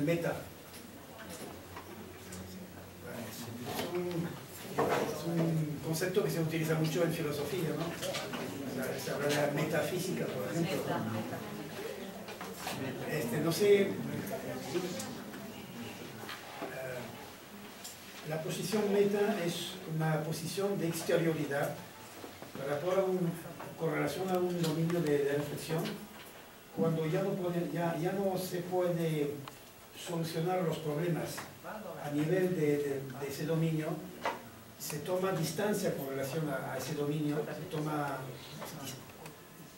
meta. Es un concepto que se utiliza mucho en filosofía, ¿no? O sea, se habla de la metafísica, por ejemplo. No sé, la posición meta es una posición de exterioridad para poner con relación a un dominio de reflexión, cuando ya no se puede solucionar los problemas a nivel de ese dominio, se toma distancia con relación a ese dominio,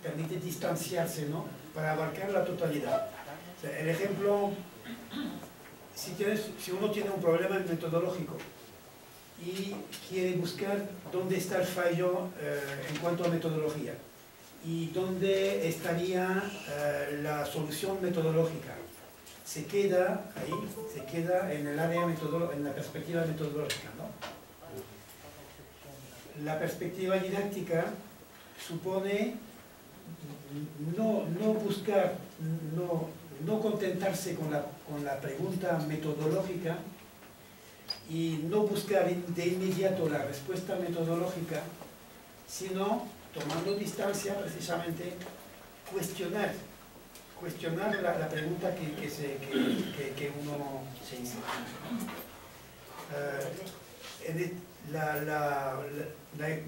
permite distanciarse, ¿no? Para abarcar la totalidad. O sea, el ejemplo, si uno tiene un problema metodológico y quiere buscar dónde está el fallo en cuanto a metodología y dónde estaría la solución metodológica, se queda ahí, se queda en el área en la perspectiva metodológica, ¿no? La perspectiva didáctica supone no buscar, no contentarse con la pregunta metodológica y no buscar de inmediato la respuesta metodológica, sino, tomando distancia, precisamente, cuestionar la pregunta que uno se hizo.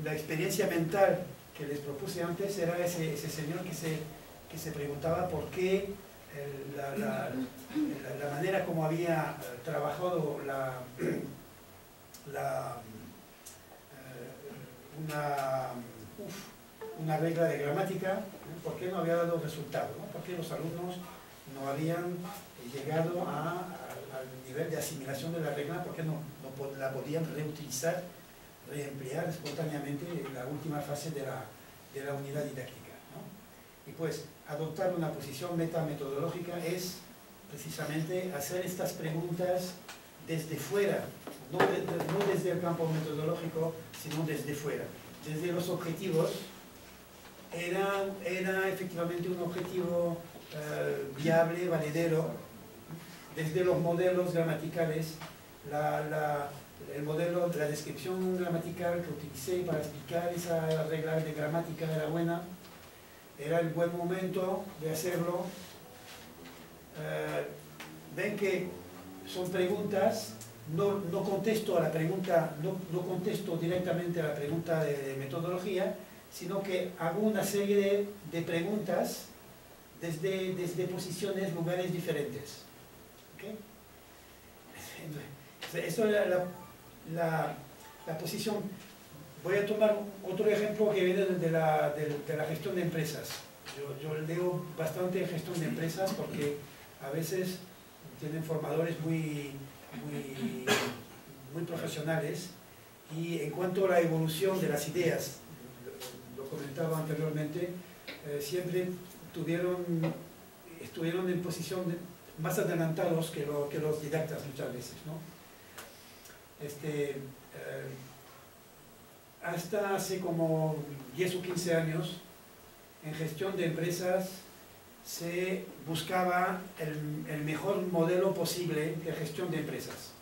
La experiencia mental que les propuse antes era ese señor que se preguntaba por qué la manera como había trabajado una regla de gramática, por qué no había dado resultado, ¿no? Por qué los alumnos no habían llegado al nivel de asimilación de la regla, por qué no la podían reutilizar, reemplear espontáneamente en la última fase de la unidad didáctica, ¿no? Y pues adoptar una posición metametodológica es precisamente hacer estas preguntas desde fuera, no desde el campo metodológico, sino desde fuera. Desde los objetivos, era efectivamente un objetivo viable, valedero. Desde los modelos gramaticales, el modelo de la descripción gramatical que utilicé para explicar esa regla de gramática era buena, era el buen momento de hacerlo. Ven que son preguntas, no contesto a la pregunta, no contesto directamente a la pregunta de metodología, sino que hago una serie de preguntas desde posiciones, lugares diferentes. ¿Okay? Esto es la posición. Voy a tomar otro ejemplo que viene de la gestión de empresas. Yo leo bastante gestión de empresas porque a veces tienen formadores muy profesionales, y en cuanto a la evolución de las ideas, lo comentaba anteriormente, siempre estuvieron en posición más adelantados que los didactas muchas veces, ¿no? Hasta hace como 10 o 15 años, en gestión de empresas se buscaba el mejor modelo posible de gestión de empresas.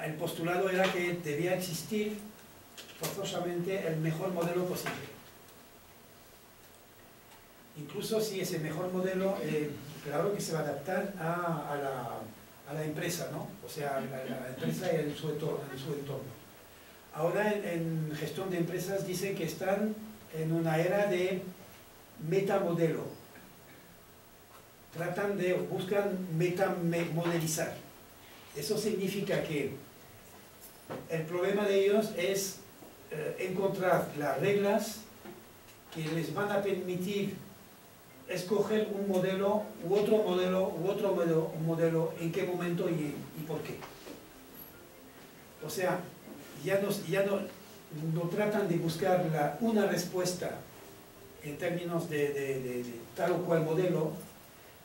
El postulado era que debía existir forzosamente el mejor modelo posible. Incluso si ese mejor modelo, claro que se va a adaptar a la empresa, ¿no? O sea, a la empresa y en su entorno. Ahora en gestión de empresas dicen que están en una era de metamodelo. Buscan metamodelizar. Eso significa que el problema de ellos es encontrar las reglas que les van a permitir escoger un modelo u otro modelo, en qué momento y por qué. O sea, ya no tratan de buscar una respuesta en términos de tal o cual modelo,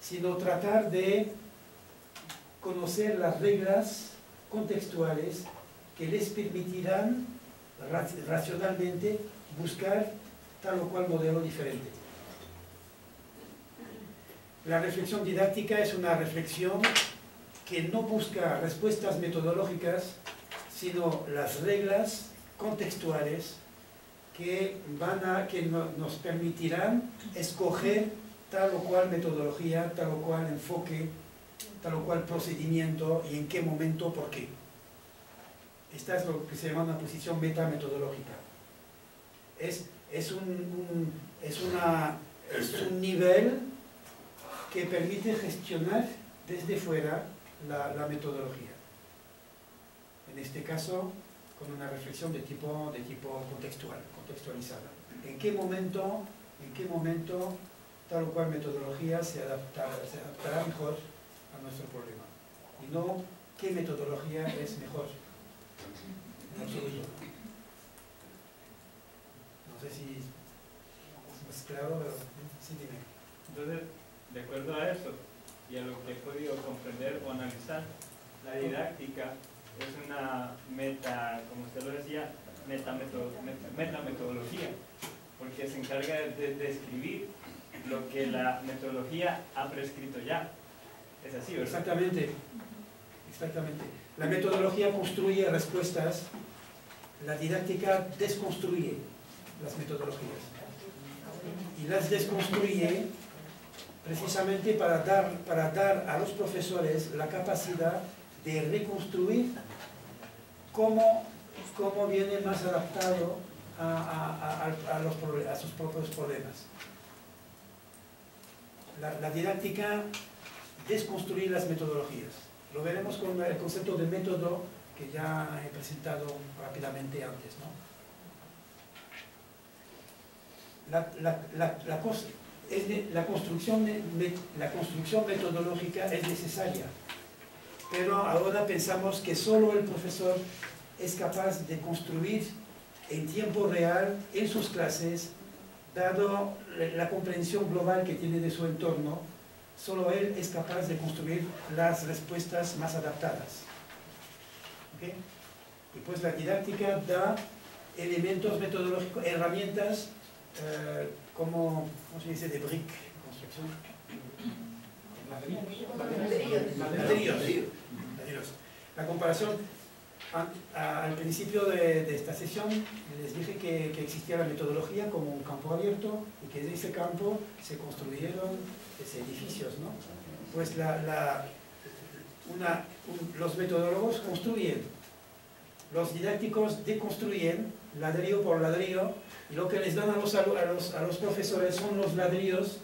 sino tratar de conocer las reglas contextuales que les permitirán racionalmente buscar tal o cual modelo diferente. La reflexión didáctica es una reflexión que no busca respuestas metodológicas, sino las reglas contextuales que nos permitirán escoger tal o cual metodología, tal o cual enfoque, tal o cual procedimiento y en qué momento, por qué. Esta es lo que se llama una posición metametodológica. Es un nivel que permite gestionar desde fuera la metodología. En este caso, con una reflexión de tipo contextualizada. ¿En qué momento tal o cual metodología se adaptará mejor a nuestro problema? Y no qué metodología es mejor en absoluto. No sé si es claro, pero sí, dime. Entonces, de acuerdo a eso y a lo que he podido comprender o analizar, la didáctica es una como usted lo decía, metametodología, porque se encarga de describir lo que la metodología ha prescrito ya. ¿Es así, verdad? Exactamente. La metodología construye respuestas, la didáctica desconstruye las metodologías. Y las desconstruye precisamente para dar a los profesores la capacidad de reconstruir cómo viene más adaptado a sus propios problemas. La didáctica desconstruye las metodologías. Lo veremos con el concepto de método que ya he presentado rápidamente antes, ¿no? La construcción metodológica es necesaria, pero ahora pensamos que solo el profesor es capaz de construir en tiempo real en sus clases, dado la comprensión global que tiene de su entorno, solo él es capaz de construir las respuestas más adaptadas. ¿Okay? Y pues la didáctica da elementos metodológicos, herramientas como, ¿cómo se dice? De brick, construcción. Materios. La comparación, al principio de esta sesión les dije que existía la metodología como un campo abierto y que de ese campo se construyeron edificios, ¿no? Pues los metodólogos construyen, los didácticos deconstruyen ladrillo por ladrillo, y lo que les dan a los profesores son los ladrillos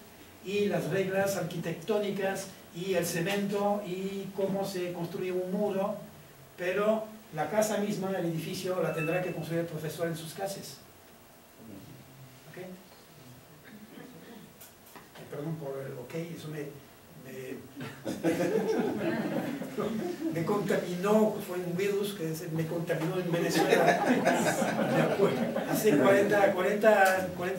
y las reglas arquitectónicas y el cemento y cómo se construye un muro, pero la casa misma, el edificio, la tendrá que construir el profesor en sus clases. ¿Okay? Perdón por el ok, eso me contaminó, fue un virus que me contaminó en Venezuela. Hace 40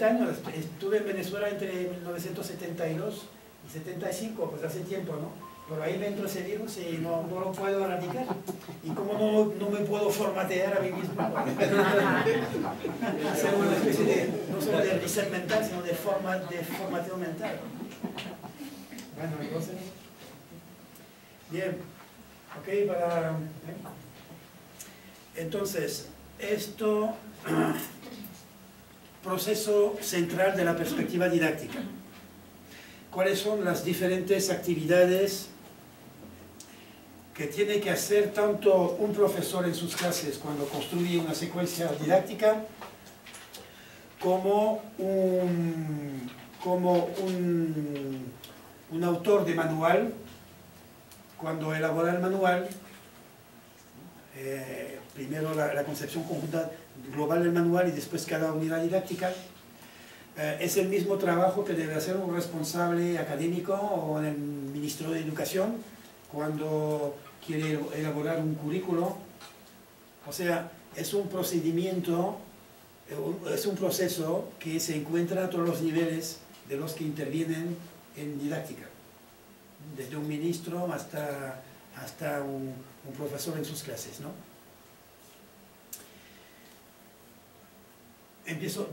años, estuve en Venezuela entre 1972 y 75, pues hace tiempo, ¿no? Pero ahí me entró ese virus y no lo puedo erradicar. Y como no me puedo formatear a mí mismo, hacer una especie de, no solo de reset mental, sino de formateo mental. Bueno, entonces, bien, ok, entonces, esto, proceso central de la perspectiva didáctica. ¿Cuáles son las diferentes actividades que tiene que hacer tanto un profesor en sus clases cuando construye una secuencia didáctica como un autor de manual cuando elabora el manual? Primero la concepción conjunta global del manual y después cada unidad didáctica. Es el mismo trabajo que debe hacer un responsable académico o el ministro de Educación cuando quiere elaborar un currículo. O sea, es un procedimiento, es un proceso que se encuentra a todos los niveles de los que intervienen en didáctica, desde un ministro hasta un profesor en sus clases, ¿no?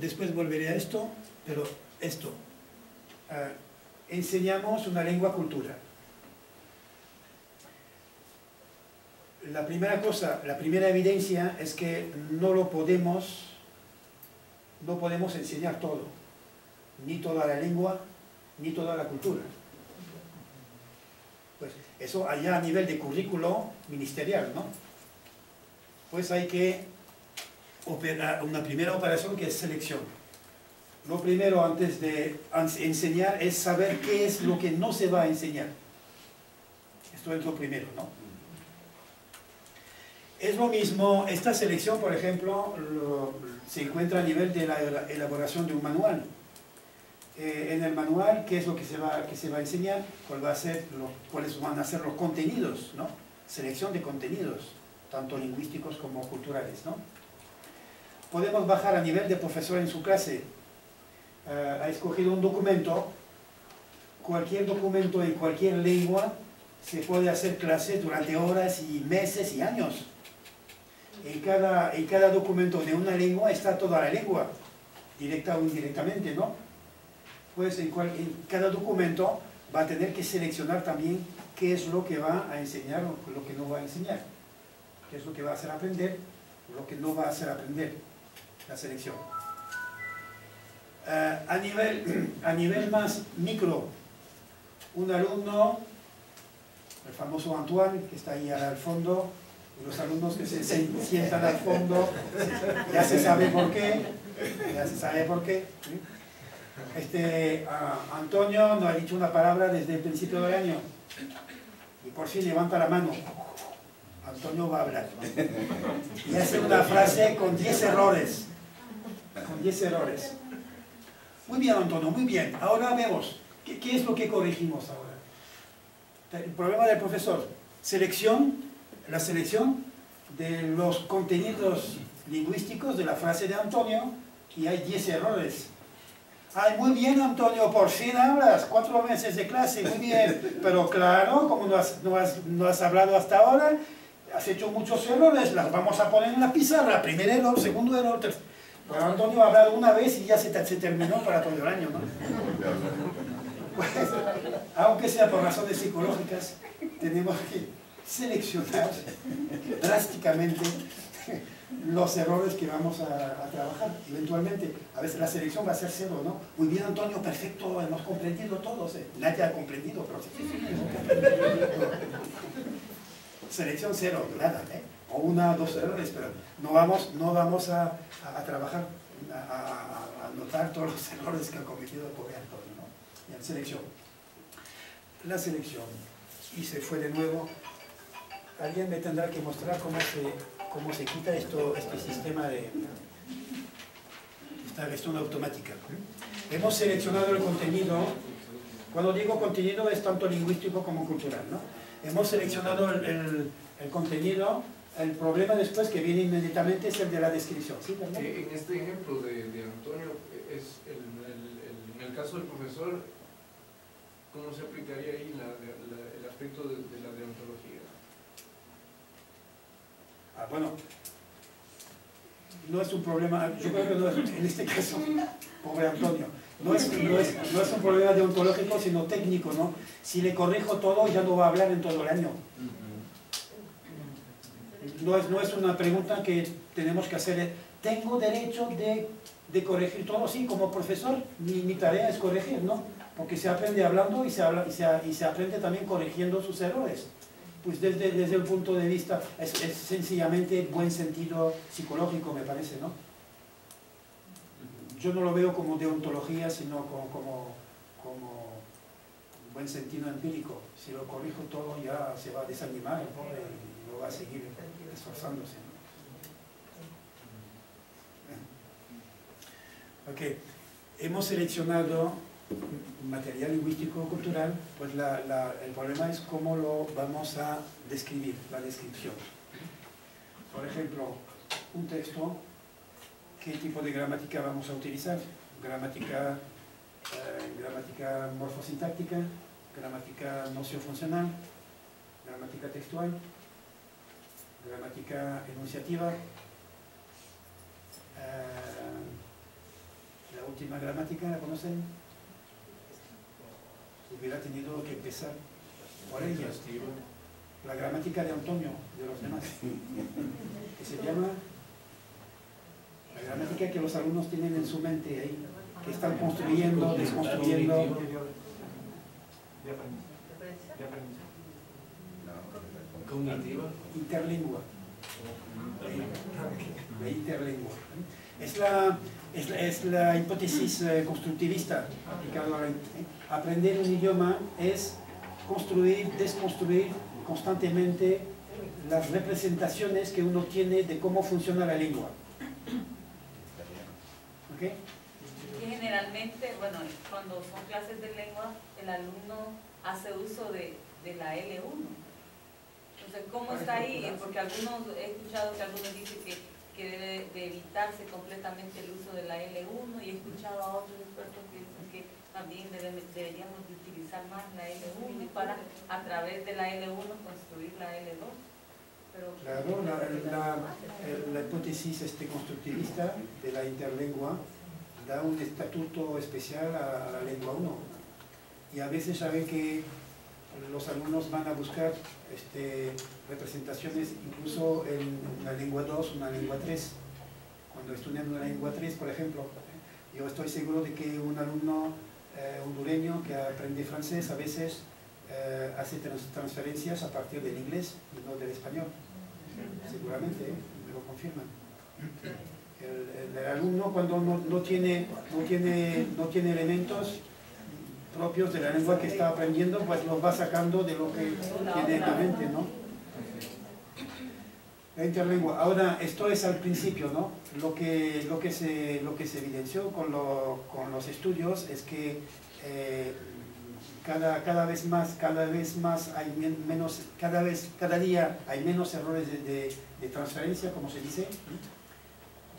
Después volveré a esto, pero esto, enseñamos una lengua cultura. La primera cosa, la primera evidencia es que no podemos enseñar todo, ni toda la lengua, ni toda la cultura. Pues eso allá a nivel de currículo ministerial, ¿no? Pues hay que operar una primera operación que es selección. Lo primero antes de enseñar es saber qué es lo que no se va a enseñar. Esto es lo primero, ¿no? Es lo mismo, esta selección, por ejemplo, se encuentra a nivel de la elaboración de un manual. En el manual, ¿qué es lo que se va a enseñar? ¿Cuáles van a ser los contenidos, ¿no? Selección de contenidos, tanto lingüísticos como culturales, ¿no? Podemos bajar a nivel de profesor en su clase. Ha escogido un documento, cualquier documento en cualquier lengua, se puede hacer clases durante horas y meses y años. En cada documento de una lengua está toda la lengua, directa o indirectamente, ¿no? Pues en cada documento va a tener que seleccionar también qué es lo que va a enseñar o lo que no va a enseñar, qué es lo que va a hacer aprender o lo que no va a hacer aprender, la selección. A nivel más micro, un alumno, el famoso Antoine, que está ahí al fondo, los alumnos que se sientan al fondo, ya se sabe por qué, Antonio no ha dicho una palabra desde el principio del año, y por fin levanta la mano. Antonio va a hablar, y hace una frase con 10 errores, Muy bien, Antonio, muy bien. Ahora vemos, ¿qué es lo que corregimos ahora? El problema del profesor, la selección de los contenidos lingüísticos de la frase de Antonio, y hay 10 errores. Ay, muy bien, Antonio, por fin hablas, 4 meses de clase, muy bien. Pero claro, como no has hablado hasta ahora, has hecho muchos errores, las vamos a poner en la pizarra. Primer error, segundo error, tercer. Bueno, Antonio ha hablado una vez y ya se terminó para todo el año, ¿no? Pues, aunque sea por razones psicológicas, tenemos que seleccionar drásticamente los errores que vamos a trabajar. Eventualmente, a veces la selección va a ser 0, ¿no? Muy bien, Antonio, perfecto, hemos comprendido todos. Nadie ha comprendido, pero sí, hemos comprendido. Selección 0, nada, o 1 o 2 errores, pero no vamos a trabajar, a notar todos los errores que ha cometido el pobre Antonio, ¿no? Y en selección. La selección. Y se fue de nuevo. Alguien me tendrá que mostrar cómo se quita este sistema de esta gestión automática. Hemos seleccionado el contenido. Cuando digo contenido es tanto lingüístico como cultural, ¿no? Hemos seleccionado el contenido. El problema después que viene inmediatamente es el de la descripción. ¿Sí, en este ejemplo de Antonio, en el caso del profesor, ¿cómo se aplicaría ahí el aspecto de la deontología? Bueno, no es un problema, yo creo que no es, en este caso, pobre Antonio, no es un problema deontológico, sino técnico, ¿no? Si le corrijo todo, ya no va a hablar en todo el año. No es una pregunta que tenemos que hacer. ¿Tengo derecho de corregir todo? Sí, como profesor, mi tarea es corregir, ¿no? Porque se aprende hablando y se aprende también corrigiendo sus errores. Pues desde el punto de vista, es sencillamente buen sentido psicológico, me parece, ¿no? Yo no lo veo como deontología, sino como buen sentido empírico. Si lo corrijo todo, ya se va a desanimar el pobre y no va a seguir esforzándose, ¿no? Ok, hemos seleccionado material lingüístico cultural, pues el problema es cómo lo vamos a describir, la descripción. Por ejemplo, un texto, ¿qué tipo de gramática vamos a utilizar? Gramática morfosintáctica, gramática nocio-funcional, gramática textual, gramática enunciativa, la última gramática, ¿la conocen? hubiera tenido que empezar por ella. La gramática de Antonio, de los demás, que se llama la gramática que los alumnos tienen en su mente ahí, que están construyendo, desconstruyendo. ¿Cognitiva? Interlingua. La interlingua. Es la hipótesis constructivista aplicada a la, aprender un idioma es construir, desconstruir constantemente las representaciones que uno tiene de cómo funciona la lengua. ¿Ok? Y generalmente, bueno, cuando son clases de lengua, el alumno hace uso de la L1. Entonces, ¿cómo está ahí? Porque he escuchado que algunos dicen que debe de evitarse completamente el uso de la L1, y he escuchado a otros expertos que dicen que también deberíamos de utilizar más la L1 y para a través de la L1 construir la L2. Pero, claro, la hipótesis constructivista de la interlengua da un estatuto especial a la lengua 1, y a veces sabe que los alumnos van a buscar representaciones incluso en una lengua 2, una lengua 3. Cuando estudian una lengua 3, por ejemplo, yo estoy seguro de que un alumno hondureño que aprende francés a veces hace transferencias a partir del inglés y no del español. Seguramente, me lo confirman. El alumno, cuando no tiene elementos propios de la lengua que está aprendiendo, pues los va sacando de lo que tiene en la mente, ¿no? La interlengua. Ahora, esto es al principio, ¿no? Lo que se evidenció con los estudios es que cada vez más hay menos, cada día hay menos errores de transferencia, como se dice,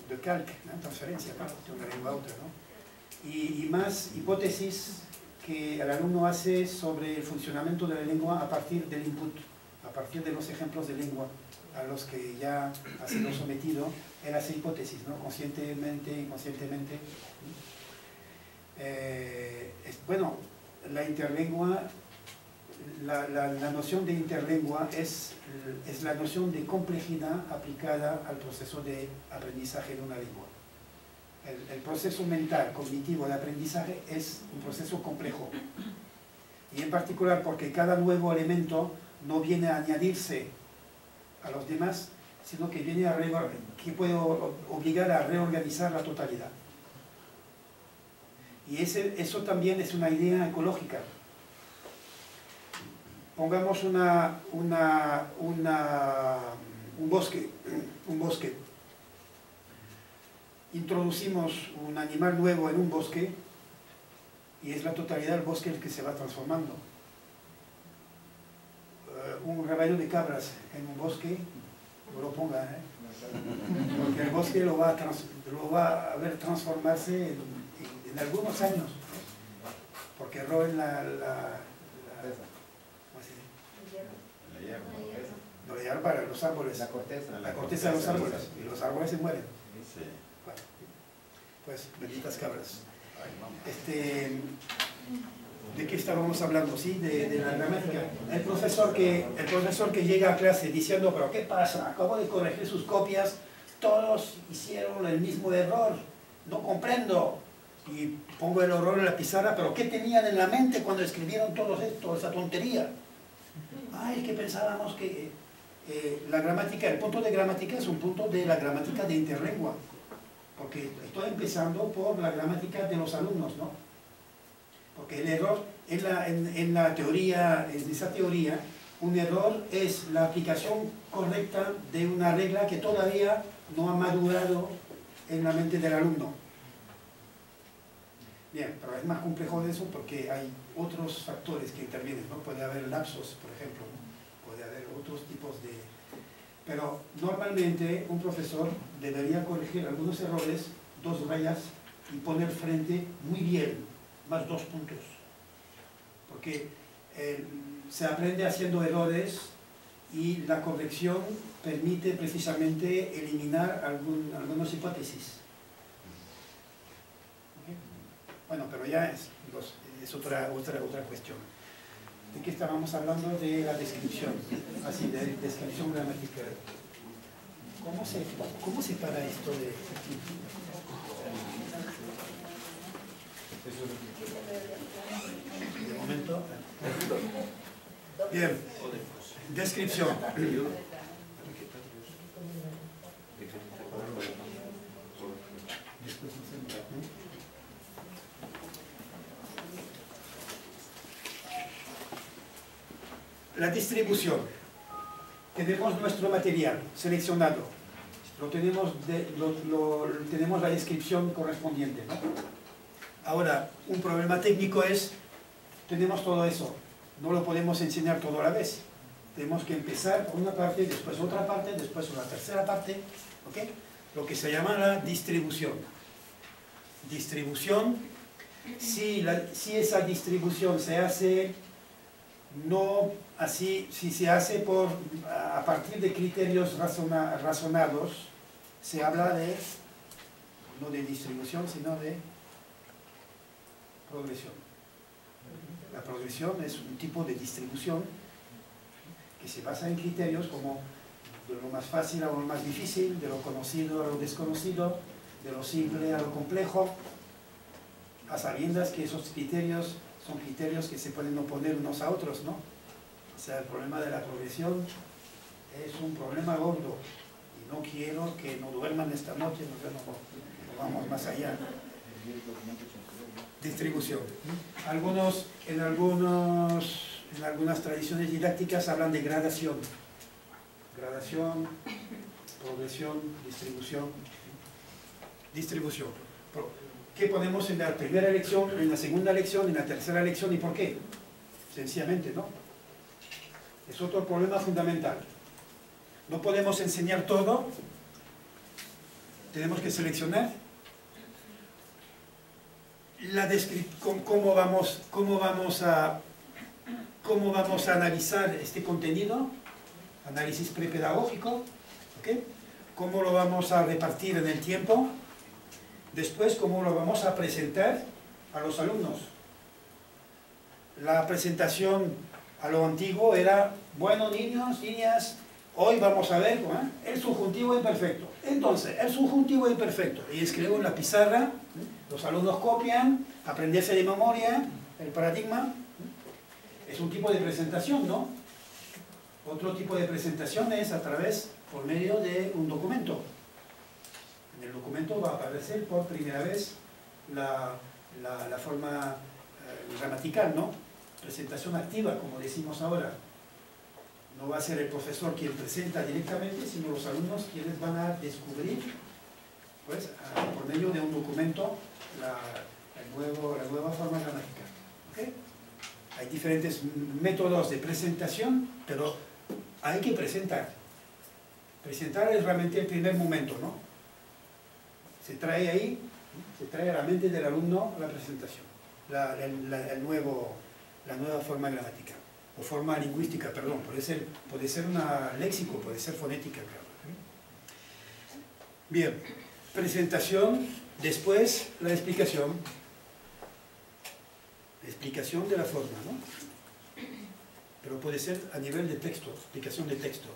de calque, ¿no? Transferencia, claro, de una lengua a otra, ¿no? Y más hipótesis que el alumno hace sobre el funcionamiento de la lengua a partir del input, a partir de los ejemplos de lengua a los que ya ha sido sometido. Él hace hipótesis, ¿no? Conscientemente, inconscientemente. Bueno, la interlengua, la noción de interlengua es la noción de complejidad aplicada al proceso de aprendizaje de una lengua. El proceso mental, cognitivo de aprendizaje es un proceso complejo. Y en particular porque cada nuevo elemento no viene a añadirse a los demás, sino que viene que puede obligar a reorganizar la totalidad. Y eso también es una idea ecológica. Pongamos un bosque. Introducimos un animal nuevo en un bosque y es la totalidad del bosque el que se va transformando. Un rebaño de cabras en un bosque, no lo ponga, porque el bosque lo va a ver transformarse en algunos años, porque roben no la hierba, los árboles, la corteza de los árboles, y los árboles se mueren. Bueno, pues benditas cabras. ¿De qué estábamos hablando? ¿Sí? De la gramática. El profesor que llega a clase diciendo, pero ¿qué pasa? Acabo de corregir sus copias, todos hicieron el mismo error, no comprendo. Y pongo el error en la pizarra, pero ¿qué tenían en la mente cuando escribieron todo esto, esa tontería? Ay, es que pensábamos que la gramática, el punto de gramática es un punto de la gramática de interlengua. Porque estoy empezando por la gramática de los alumnos, ¿no? Porque el error, en la teoría, en esa teoría, un error es la aplicación correcta de una regla que todavía no ha madurado en la mente del alumno. Bien, pero es más complejo de eso porque hay otros factores que intervienen, ¿no? Puede haber lapsos, por ejemplo, ¿no? Puede haber otros tipos de... Pero normalmente un profesor debería corregir algunos errores, 2 rayas, y poner frente muy bien, más 2 puntos. Porque se aprende haciendo errores y la corrección permite precisamente eliminar algunas hipótesis. ¿Okay? Bueno, pero ya es otra cuestión. ¿De qué estábamos hablando? De la descripción, así, de descripción gramatical. ¿Cómo se para esto de aquí? De momento. Bien, descripción. La distribución. Tenemos nuestro material seleccionado. Tenemos la descripción correspondiente, ¿no? Ahora, un problema técnico es, tenemos todo eso. No lo podemos enseñar todo a la vez. Tenemos que empezar por una parte, después otra parte, después una tercera parte. ¿Ok? Lo que se llama la distribución. Distribución, si esa distribución se hace no así, si se hace a partir de criterios razonados, se habla de, no de distribución, sino de progresión. La progresión es un tipo de distribución que se basa en criterios como de lo más fácil a lo más difícil, de lo conocido a lo desconocido, de lo simple a lo complejo, a sabiendas que esos criterios son criterios que se pueden oponer unos a otros, ¿no? O sea, el problema de la progresión es un problema gordo y no quiero que no duerman esta noche, no vamos más allá. Distribución. En algunas tradiciones didácticas hablan de gradación. Gradación, progresión, distribución. Distribución. ¿Qué ponemos en la primera lección, en la segunda lección, en la tercera lección y por qué? Sencillamente, ¿no? Es otro problema fundamental. No podemos enseñar todo, tenemos que seleccionar. ¿Cómo vamos a analizar este contenido? Análisis prepedagógico, ¿ok? ¿Cómo lo vamos a repartir en el tiempo? Después, ¿cómo lo vamos a presentar a los alumnos? La presentación a lo antiguo era, bueno, niños, niñas, hoy vamos a ver el subjuntivo imperfecto. Entonces, el subjuntivo imperfecto. Y escribo en la pizarra, los alumnos copian, aprenderse de memoria el paradigma. Es un tipo de presentación, ¿no? Otro tipo de presentación es por medio de un documento. En el documento va a aparecer por primera vez la forma gramatical, ¿no? Presentación activa, como decimos ahora. No va a ser el profesor quien presenta directamente, sino los alumnos quienes van a descubrir, pues, por medio de un documento, la nueva forma gramatical. ¿Okay? Hay diferentes métodos de presentación, pero hay que presentar. Presentar es realmente el primer momento, ¿no? Se trae ahí, se trae a la mente del alumno la presentación, la nueva forma gramatical, o forma lingüística, perdón, puede ser una léxico, puede ser fonética, claro. Bien, presentación, después la explicación de la forma, ¿no? Pero puede ser a nivel de texto, explicación de texto.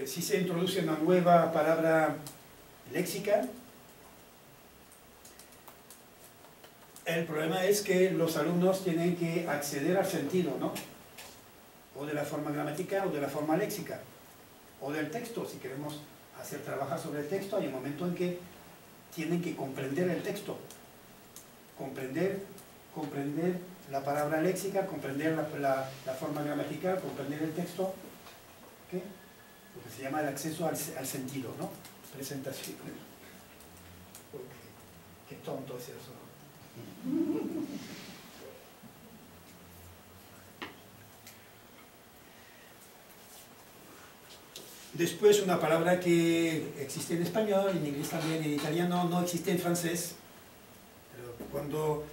Si se introduce una nueva palabra léxica, el problema es que los alumnos tienen que acceder al sentido, ¿no? O de la forma gramatical, o de la forma léxica, o del texto. Si queremos hacer trabajar sobre el texto, hay un momento en que tienen que comprender el texto, comprender la palabra léxica, comprender la forma gramatical, comprender el texto. ¿Okay? Lo que se llama el acceso al sentido, ¿no? Presentación. Qué tonto es eso, ¿no? Después una palabra que existe en español, en inglés también, en italiano, no existe en francés. Pero cuando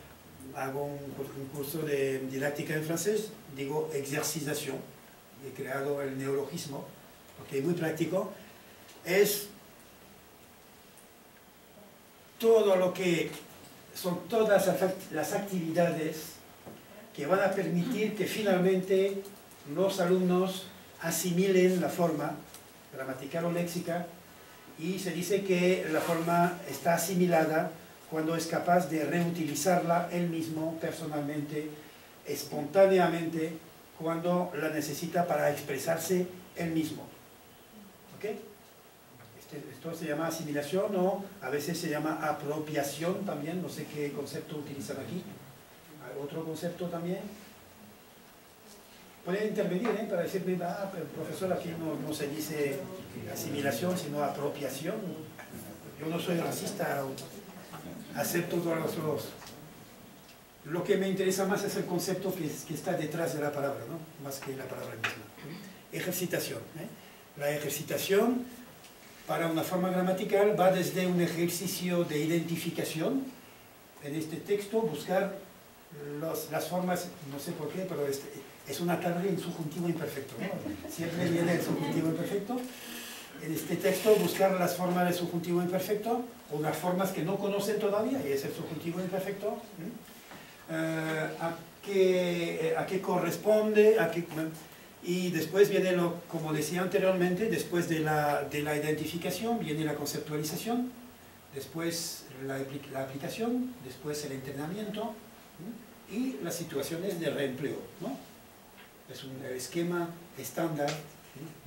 hago un curso de didáctica en francés, digo exercización. He creado el neologismo, porque es muy práctico. Es todo lo que son todas las actividades que van a permitir que finalmente los alumnos asimilen la forma gramatical o léxica, y se dice que la forma está asimilada cuando es capaz de reutilizarla él mismo, personalmente, espontáneamente, cuando la necesita para expresarse él mismo. ¿Ok? Esto se llama asimilación, o a veces se llama apropiación también, no sé qué concepto utilizan aquí. ¿Hay otro concepto también? Pueden intervenir, para decirme, profesor, aquí no se dice asimilación, sino apropiación. Yo no soy racista, acepto todos los... Lo que me interesa más es el concepto que está detrás de la palabra, ¿no? Más que la palabra misma. Ejercitación. La ejercitación, para una forma gramatical, va desde un ejercicio de identificación. En este texto, buscar las formas, no sé por qué, pero es una tabla en subjuntivo imperfecto, ¿no? Siempre viene el subjuntivo imperfecto. En este texto, buscar las formas del subjuntivo imperfecto, o las formas que no conocen todavía, y es el subjuntivo imperfecto. A qué corresponde, y después viene, como decía anteriormente, después de la identificación viene la conceptualización, después la aplicación, después el entrenamiento, y las situaciones de reempleo, ¿no? Es un esquema estándar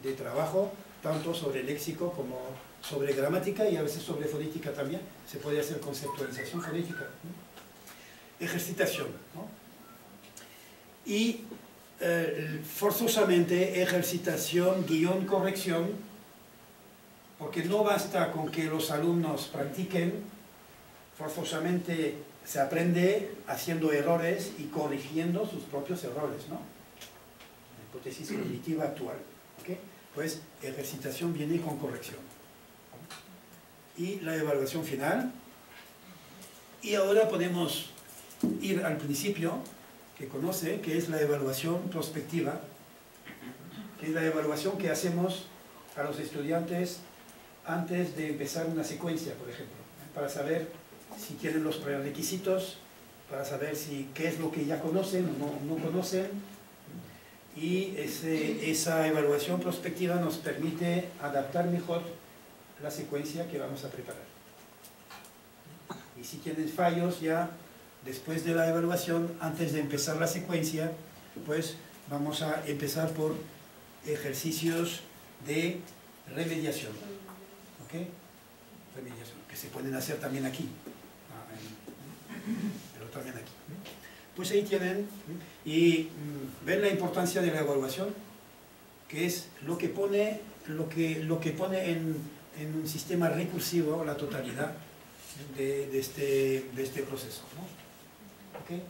de trabajo, tanto sobre léxico como sobre gramática, y a veces sobre fonética también. Se puede hacer conceptualización fonética, ¿no? Ejercitación, ¿no? Y forzosamente ejercitación guión corrección, porque no basta con que los alumnos practiquen, forzosamente se aprende haciendo errores y corrigiendo sus propios errores, ¿no? La hipótesis cognitiva actual, ¿ok? Pues ejercitación viene con corrección. Y la evaluación final. Y ahora podemos ir al principio, que conoce, que es la evaluación prospectiva, que es la evaluación que hacemos a los estudiantes antes de empezar una secuencia, por ejemplo, para saber si tienen los prerequisitos, para saber qué es lo que ya conocen o no conocen, y esa evaluación prospectiva nos permite adaptar mejor la secuencia que vamos a preparar. Y si tienen fallos ya después de la evaluación, antes de empezar la secuencia, pues vamos a empezar por ejercicios de remediación, ¿ok? Remediación, que se pueden hacer también aquí, pero también aquí. Pues ahí tienen, y ven la importancia de la evaluación, que es lo que pone en un sistema recursivo la totalidad de este proceso, ¿no? ¿Okay?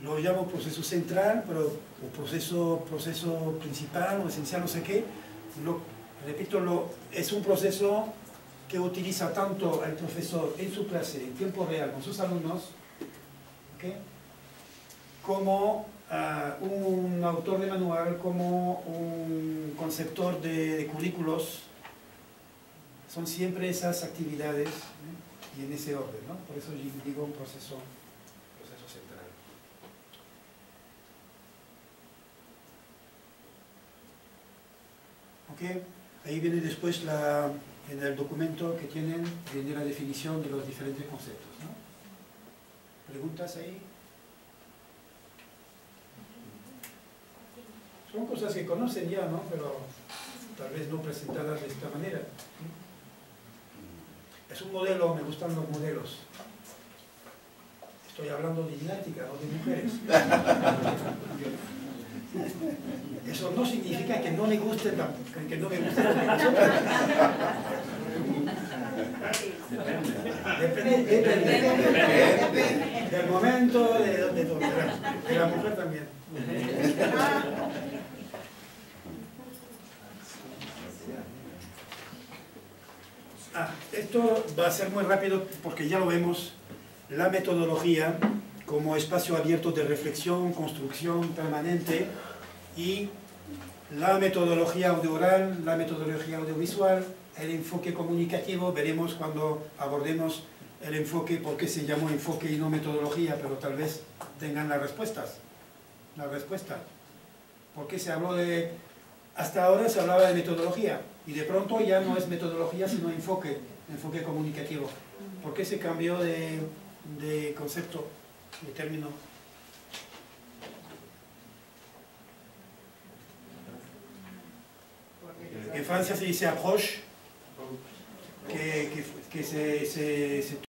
Lo llamo proceso central, o proceso principal o esencial, no sé qué. Repito, es un proceso que utiliza tanto el profesor en su clase en tiempo real con sus alumnos, ¿okay? Como un autor de manual, como un conceptor de currículos. Son siempre esas actividades, y en ese orden, ¿no? Por eso digo un proceso central. ¿Ok? Ahí viene después, en el documento que tienen, viene la definición de los diferentes conceptos, ¿no? ¿Preguntas ahí? Son cosas que conocen ya, ¿no? Pero tal vez no presentadas de esta manera. Es un modelo, me gustan los modelos. Estoy hablando de didáctica, no de mujeres. Eso no significa que no me guste que no me guste depende del momento, de la mujer también. Esto va a ser muy rápido porque ya lo vemos. La metodología como espacio abierto de reflexión, construcción permanente, y la metodología audiooral, la metodología audiovisual, el enfoque comunicativo, veremos cuando abordemos el enfoque, por qué se llamó enfoque y no metodología, pero tal vez tengan las respuestas. La respuesta. ¿Por qué se habló de... Hasta ahora se hablaba de metodología y de pronto ya no es metodología sino enfoque comunicativo. ¿Por qué se cambió de concepto, de término? En Francia se dice approche, que se